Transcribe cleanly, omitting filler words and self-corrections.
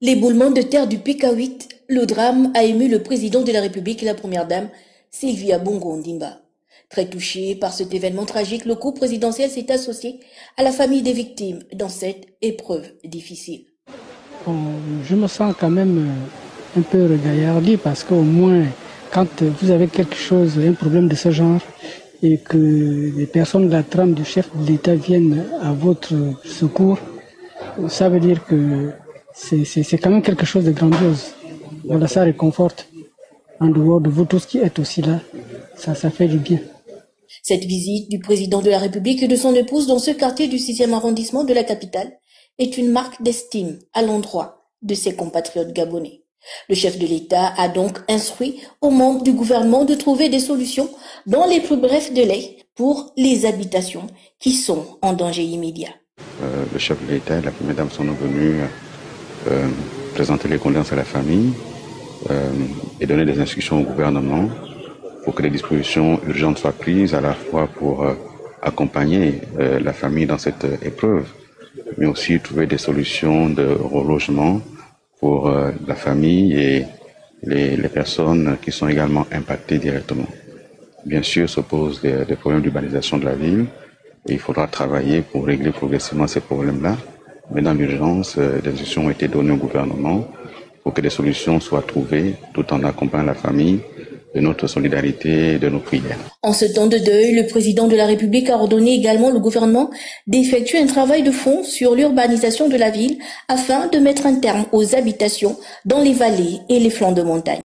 L'éboulement de terre du PK8, le drame a ému le président de la République et la première dame, Sylvia Bongo Ondimba. Très touché par cet événement tragique, le couple présidentiel s'est associé à la famille des victimes dans cette épreuve difficile. Bon, je me sens quand même un peu regaillardi parce qu'au moins, quand vous avez quelque chose, un problème de ce genre, et que les personnes de la trame du chef de l'État viennent à votre secours, ça veut dire que c'est quand même quelque chose de grandiose. Voilà, ça réconforte. En dehors de vous tous qui êtes aussi là, ça fait du bien. Cette visite du président de la République et de son épouse dans ce quartier du 6e arrondissement de la capitale est une marque d'estime à l'endroit de ses compatriotes gabonais. Le chef de l'État a donc instruit aux membres du gouvernement de trouver des solutions dans les plus brefs délais pour les habitations qui sont en danger immédiat. Le chef de l'État et la première dame sont venus présenter les condoléances à la famille et donner des instructions au gouvernement pour que les dispositions urgentes soient prises à la fois pour accompagner la famille dans cette épreuve, mais aussi trouver des solutions de relogement pour la famille et les personnes qui sont également impactées directement. Bien sûr, se posent des problèmes d'urbanisation de la ville et il faudra travailler pour régler progressivement ces problèmes-là. Mais dans l'urgence, des instructions ont été données au gouvernement pour que des solutions soient trouvées tout en accompagnant la famille de notre solidarité et de nos prières. En ce temps de deuil, le président de la République a ordonné également au gouvernement d'effectuer un travail de fond sur l'urbanisation de la ville afin de mettre un terme aux habitations dans les vallées et les flancs de montagne.